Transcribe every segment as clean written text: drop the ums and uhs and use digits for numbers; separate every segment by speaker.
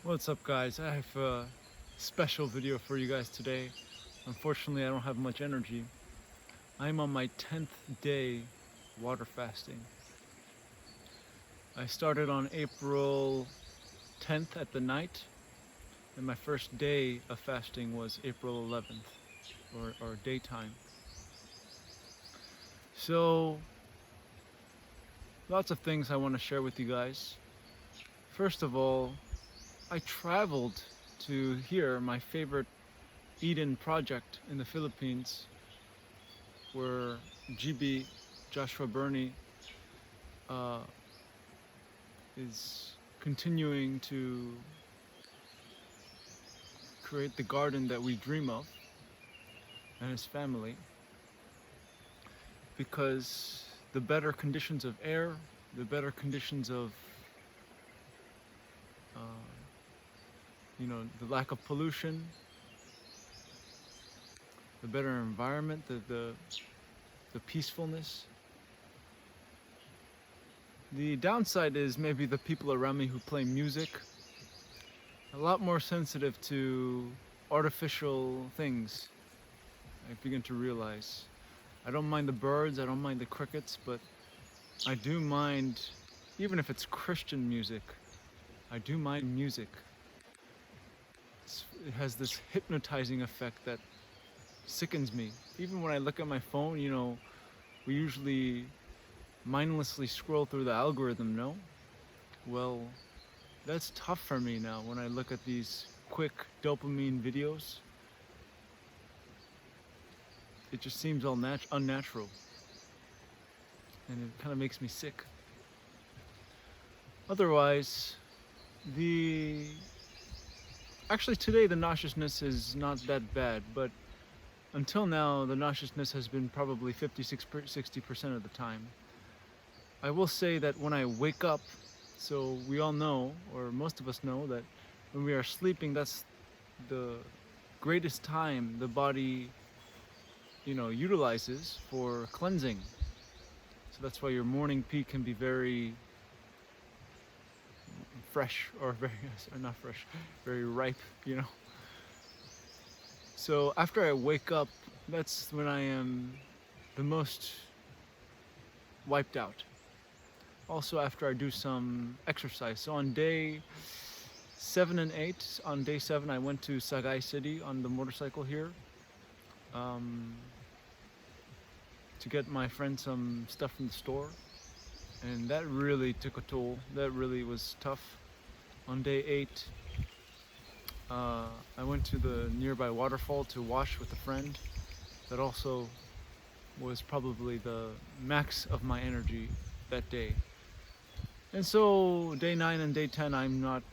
Speaker 1: What's up, guys? I have a special video for you guys today. Unfortunately, I don't have much energy. I'm on my 10th day water fasting. I started on April 10th at the night, and my first day of fasting was April 11th, or daytime. So, lots of things I want to share with you guys. First of all, I traveled to here, my favorite Eden project in the Philippines, where GB Joshua Burney uh, is continuing to create the garden that we dream of, and his family, because the better conditions of air, the better conditions of uh, the lack of pollution, the better environment, the peacefulness. The downside is maybe the people around me who play music, a lot more sensitive to artificial things. I begin to realize. I don't mind the birds, I don't mind the crickets, but I do mind, even if it's Christian music, I do mind music. It has this hypnotizing effect that sickens me. Even when I look at my phone, we usually mindlessly scroll through the algorithm, no? Well, that's tough for me now when I look at these quick dopamine videos. It just seems all unnatural, and it kind of makes me sick. Otherwise, actually today the nauseousness is not that bad, but until now the nauseousness has been probably 50-60% of the time. I will say that when I wake up, so we all know, or most of us know, that when we are sleeping, that's the greatest time the body utilizes for cleansing. So that's why your morning pee can be very fresh, or or not fresh, very ripe. So after I wake up, that's when I am the most wiped out. Also after I do some exercise. So on day 7 and 8, on day 7 I went to Sagay City on the motorcycle here, to get my friend some stuff from the store, and that really took a toll. That really was tough. On day 8, I went to the nearby waterfall to wash with a friend. That also was probably the max of my energy that day. And so day 9 and day 10 I'm not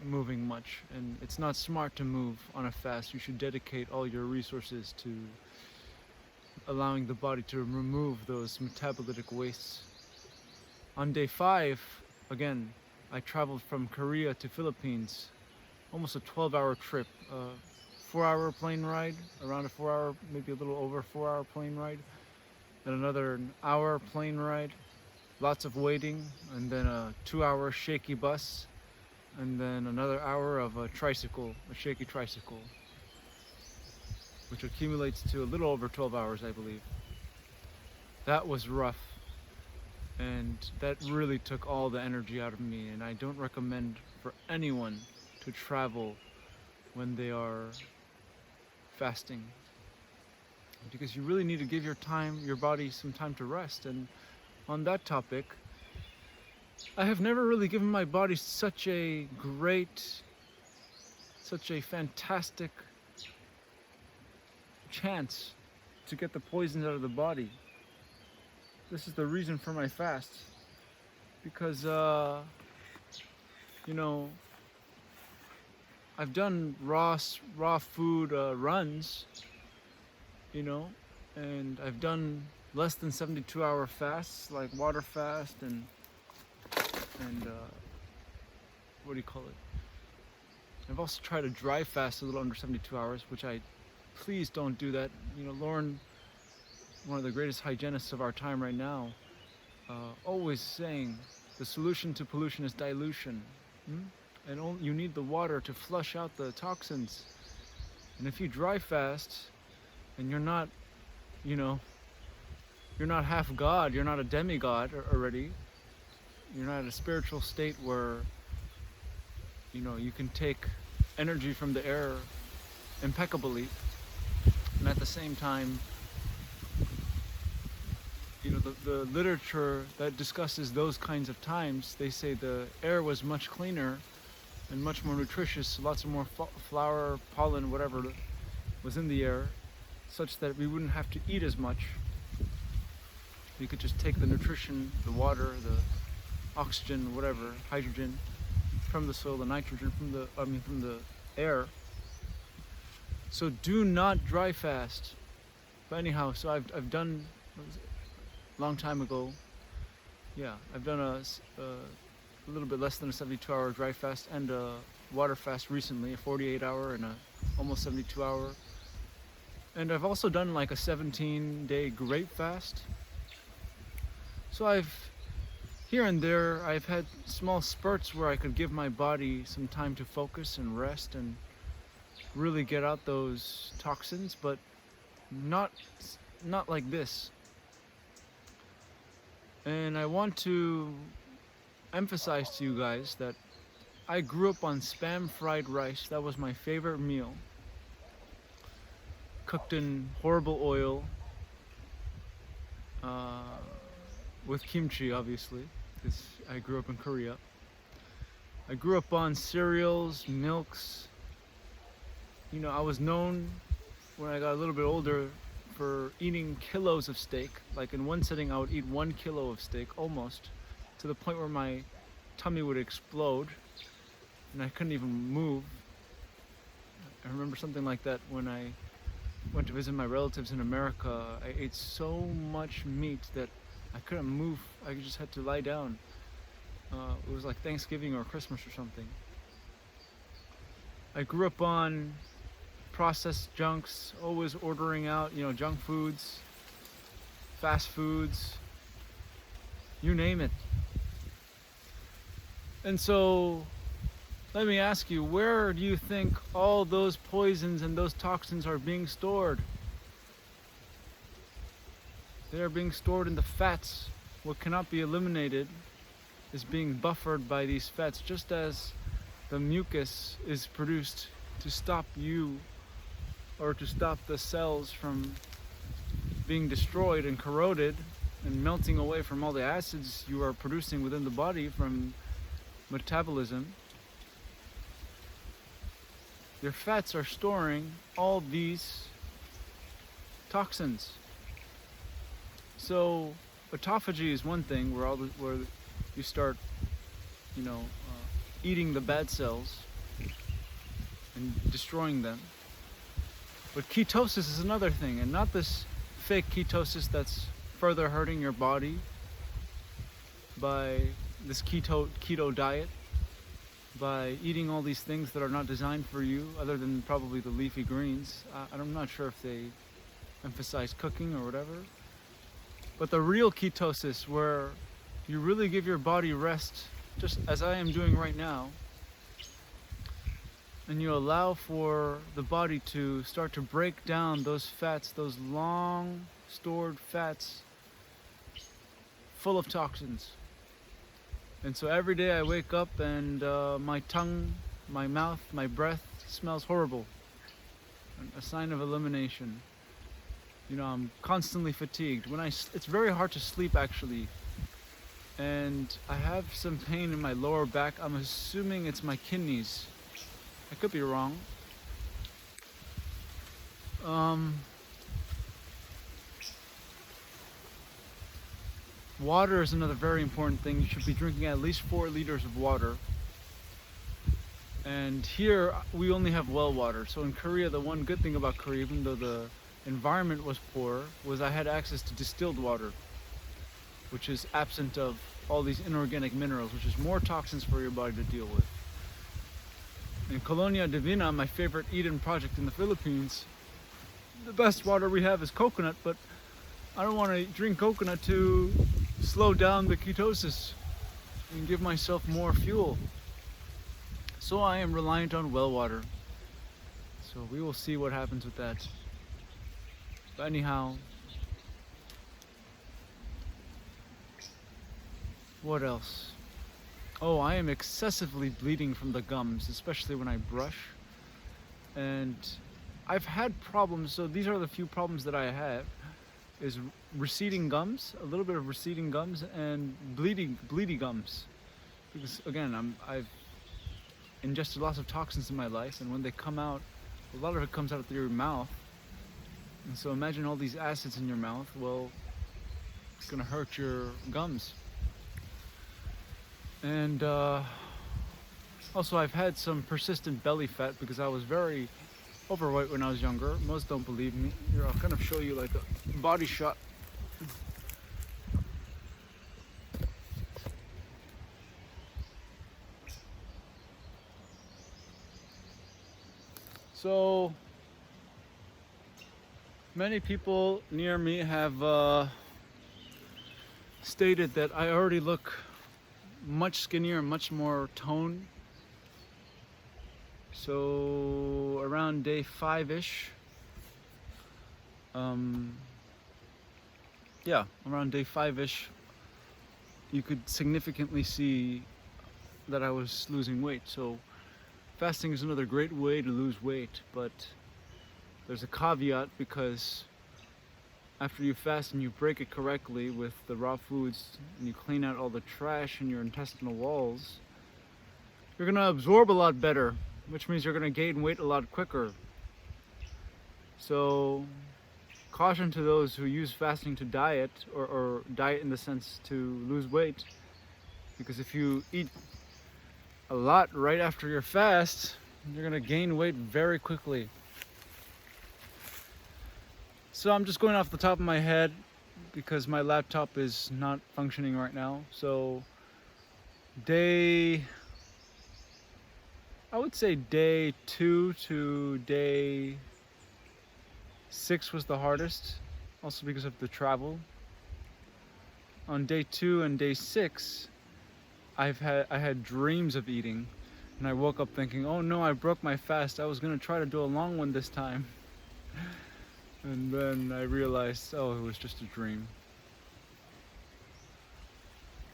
Speaker 1: moving much, and it's not smart to move on a fast. You should dedicate all your resources to allowing the body to remove those metabolitic wastes. On day 5, again, I traveled from Korea to Philippines, almost a 12-hour trip, 4-hour plane ride, around a 4-hour, maybe a little over 4-hour plane ride, and another hour plane ride, lots of waiting, and then a 2-hour shaky bus, and then another hour of a shaky tricycle, which accumulates to a little over 12 hours, I believe. That was rough, and that really took all the energy out of me, and I don't recommend for anyone to travel when they are fasting, because you really need to give your body some time to rest. And on that topic, I have never really given my body such a fantastic chance to get the poisons out of the body. This is the reason for my fast, because I've done raw food runs, and I've done less than 72-hour fasts, like water fast and what do you call it? I've also tried a dry fast a little under 72 hours, which please don't do that. Lauren, one of the greatest hygienists of our time right now, always saying the solution to pollution is dilution. and you need the water to flush out the toxins. And if you dry fast and you're not, you know, you're not half God, you're not a demigod already, you're not in a spiritual state where, you know, you can take energy from the air impeccably, and at the same time, you know, the literature that discusses those kinds of times, they say the air was much cleaner and much more nutritious, lots of more flower, pollen, whatever was in the air, such that we wouldn't have to eat as much. We could just take the nutrition, the water, the oxygen, whatever, hydrogen from the soil, the nitrogen from the air. So do not dry fast. But anyhow, so I've done, a long time ago, yeah, I've done a little bit less than a 72-hour dry fast and a water fast recently, a 48-hour and a almost 72-hour. And I've also done like a 17-day grape fast. So here and there, I've had small spurts where I could give my body some time to focus and rest and really get out those toxins, but not like this. And I want to emphasize to you guys that I grew up on Spam fried rice. That was my favorite meal. Cooked in horrible oil, with kimchi, obviously, because I grew up in Korea. I grew up on cereals, milks. You know, I was known when I got a little bit older for eating kilos of steak. Like in one sitting, I would eat 1 kilo of steak, almost, to the point where my tummy would explode and I couldn't even move. I remember something like that when I went to visit my relatives in America. I ate so much meat that I couldn't move. I just had to lie down. It was like Thanksgiving or Christmas or something. I grew up on processed junks, always ordering out, you know, junk foods, fast foods, you name it. And so, let me ask you, where do you think all those poisons and those toxins are being stored? They are being stored in the fats. What cannot be eliminated is being buffered by these fats, just as the mucus is produced to stop you, or to stop the cells from being destroyed and corroded and melting away from all the acids you are producing within the body from metabolism. Your fats are storing all these toxins. So autophagy is one thing where where you start, you know, eating the bad cells and destroying them. But ketosis is another thing, and not this fake ketosis that's further hurting your body by this keto diet, by eating all these things that are not designed for you, other than probably the leafy greens. I'm not sure if they emphasize cooking or whatever. But the real ketosis, where you really give your body rest, just as I am doing right now, and you allow for the body to start to break down those fats, those long stored fats full of toxins. And so every day I wake up and my tongue, my mouth, my breath smells horrible. A sign of elimination. You know, I'm constantly fatigued. It's very hard to sleep actually. And I have some pain in my lower back. I'm assuming it's my kidneys. I could be wrong. Water is another very important thing. You should be drinking at least 4 liters of water. And here we only have well water. So in Korea, the one good thing about Korea, even though the environment was poor, was I had access to distilled water, which is absent of all these inorganic minerals, which is more toxins for your body to deal with. In Colonia Divina, my favorite Eden project in the Philippines, the best water we have is coconut, but I don't want to drink coconut to slow down the ketosis and give myself more fuel. So I am reliant on well water. So we will see what happens with that. But anyhow, what else? Oh, I am excessively bleeding from the gums, especially when I brush. And I've had problems, so these are the few problems that I have, is receding gums, a little bit of receding gums, and bleedy gums. Because again, I've ingested lots of toxins in my life, and when they come out, a lot of it comes out through your mouth. And so imagine all these acids in your mouth, well, it's gonna hurt your gums. And also I've had some persistent belly fat because I was very overweight when I was younger. Most don't believe me. Here, I'll kind of show you like a body shot. So many people near me have stated that I already look much skinnier, much more toned. So around day 5-ish, yeah, around day 5-ish, you could significantly see that I was losing weight. So fasting is another great way to lose weight, but there's a caveat, because after you fast and you break it correctly with the raw foods and you clean out all the trash in your intestinal walls, you're gonna absorb a lot better, which means you're gonna gain weight a lot quicker. So caution to those who use fasting to diet, or diet in the sense to lose weight, because if you eat a lot right after your fast, you're gonna gain weight very quickly. So I'm just going off the top of my head because my laptop is not functioning right now. So I would say day 2 to day 6 was the hardest, also because of the travel. On day 2 and day 6, I had dreams of eating, and I woke up thinking, oh no, I broke my fast. I was gonna try to do a long one this time. And then I realized, oh, it was just a dream.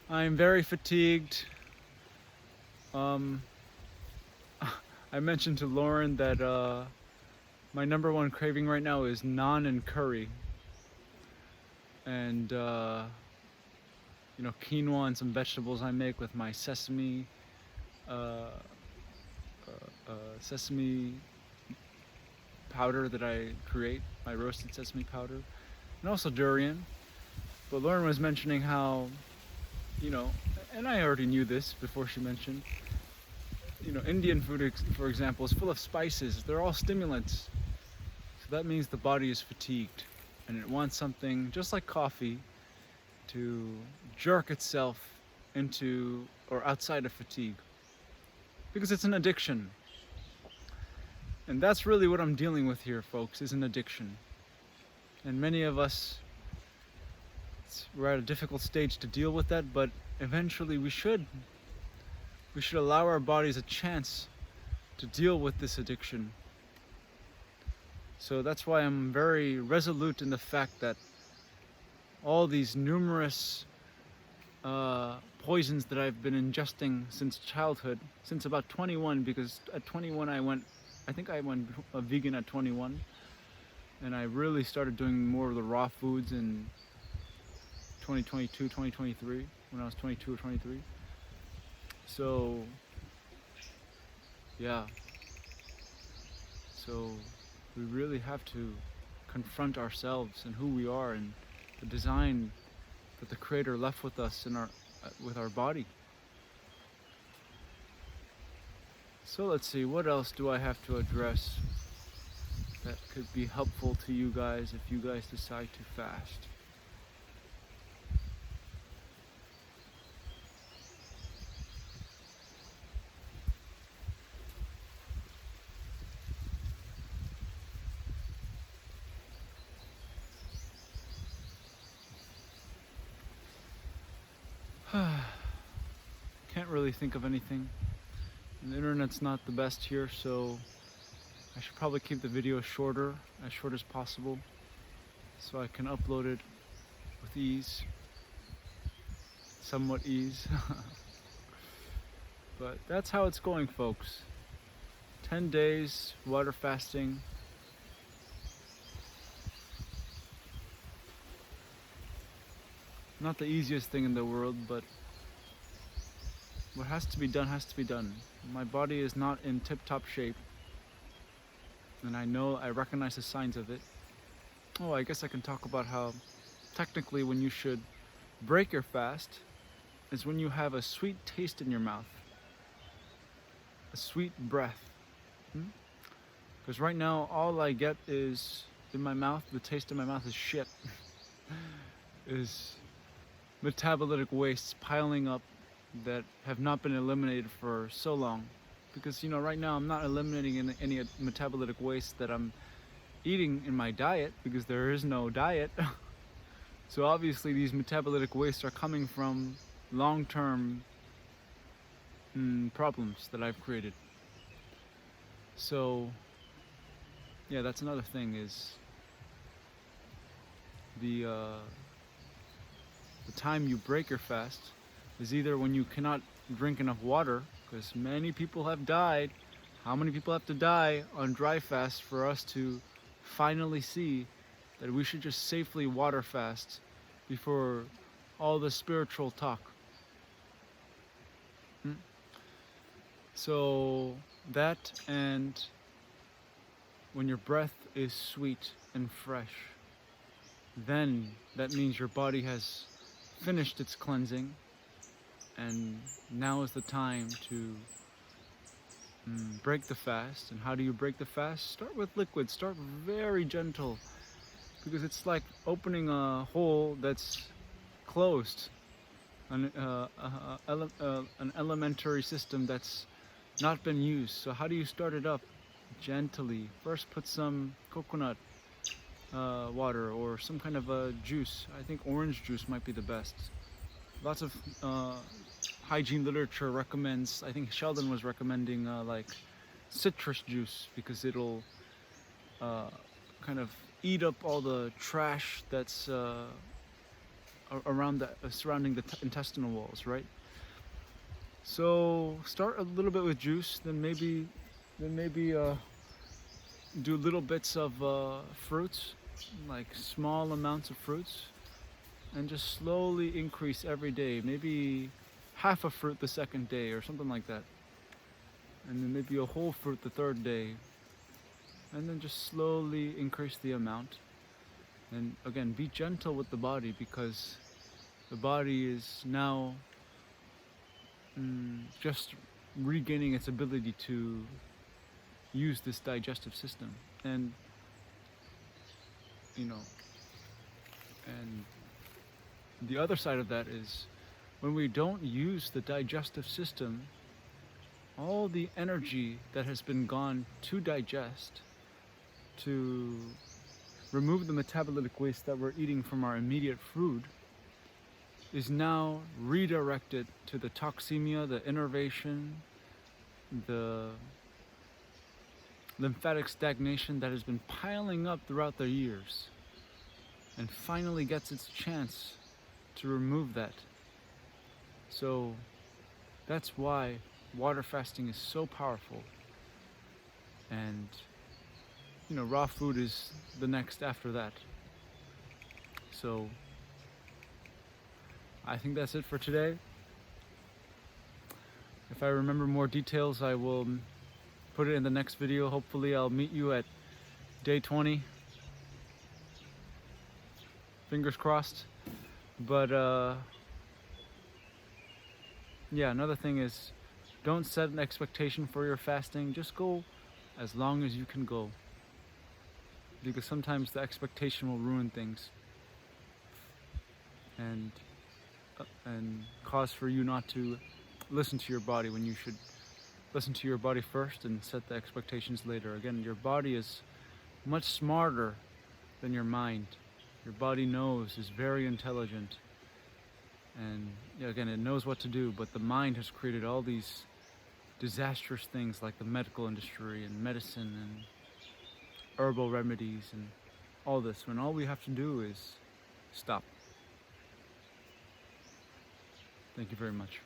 Speaker 1: I'm very fatigued. I mentioned to Lauren that my number one craving right now is naan and curry. And, you know, quinoa and some vegetables I make with my sesame powder that I create, my roasted sesame powder, and also durian. But Lauren was mentioning how, you know, and I already knew this before she mentioned, you know, Indian food, for example, is full of spices. They're all stimulants. So that means the body is fatigued, and it wants something just like coffee to jerk itself into or outside of fatigue, because it's an addiction. And that's really what I'm dealing with here, folks, is an addiction. And many of us, we're at a difficult stage to deal with that, but eventually we should allow our bodies a chance to deal with this addiction. So that's why I'm very resolute in the fact that all these numerous poisons that I've been ingesting since childhood, since about 21, because at 21 I think I went vegan at 21, and I really started doing more of the raw foods in 2022, 2023, when I was 22 or 23. So, yeah. So, we really have to confront ourselves and who we are and the design that the Creator left with us with our body. So let's see, what else do I have to address that could be helpful to you guys if you guys decide to fast? Can't really think of anything. And the internet's not the best here, so I should probably keep the video shorter, as short as possible, so I can upload it with ease, somewhat ease. But that's how it's going, folks. 10 days water fasting. Not the easiest thing in the world, but what has to be done has to be done. My body is not in tip-top shape, and I recognize the signs of it. Oh, I guess I can talk about how technically when you should break your fast is when you have a sweet taste in your mouth, a sweet breath. Because right now all I get is in my mouth, the taste in my mouth is shit. Is metabolic wastes piling up that have not been eliminated for so long. Because right now I'm not eliminating any metabolic waste that I'm eating in my diet, because there is no diet. So obviously these metabolic wastes are coming from long-term problems that I've created. So yeah, that's another thing, is the time you break your fast is either when you cannot drink enough water, because many people have died. How many people have to die on dry fast for us to finally see that we should just safely water fast before all the spiritual talk? So that, and when your breath is sweet and fresh, then that means your body has finished its cleansing, and now is the time to break the fast. And how do you break the fast? Start with liquid. Start very gentle, because it's like opening a hole that's closed, an elementary system that's not been used. So how do you start it up? Gently. First put some coconut water or some kind of a juice. I think orange juice might be the best. Lots of hygiene literature recommends, I think Sheldon was recommending like citrus juice, because it'll kind of eat up all the trash that's around surrounding the intestinal walls, right? So start a little bit with juice, then maybe do little bits of fruits, like small amounts of fruits, and just slowly increase every day. Maybe half a fruit the second day or something like that, and then maybe a whole fruit the third day, and then just slowly increase the amount. And again, be gentle with the body, because the body is now just regaining its ability to use this digestive system. And and the other side of that is, when we don't use the digestive system, all the energy that has been gone to digest, to remove the metabolic waste that we're eating from our immediate food, is now redirected to the toxemia, the innervation, the lymphatic stagnation that has been piling up throughout the years, and finally gets its chance to remove that. So that's why water fasting is so powerful. And raw food is the next after that. So I think that's it for today. If I remember more details, I will put it in the next video. Hopefully I'll meet you at day 20. Fingers crossed. But yeah, another thing is, don't set an expectation for your fasting. Just go as long as you can go, because sometimes the expectation will ruin things and cause for you not to listen to your body, when you should listen to your body first and set the expectations later. Again, your body is much smarter than your mind. Your body is very intelligent, and again, it knows what to do, but the mind has created all these disastrous things like the medical industry and medicine and herbal remedies and all this, when all we have to do is stop. Thank you very much.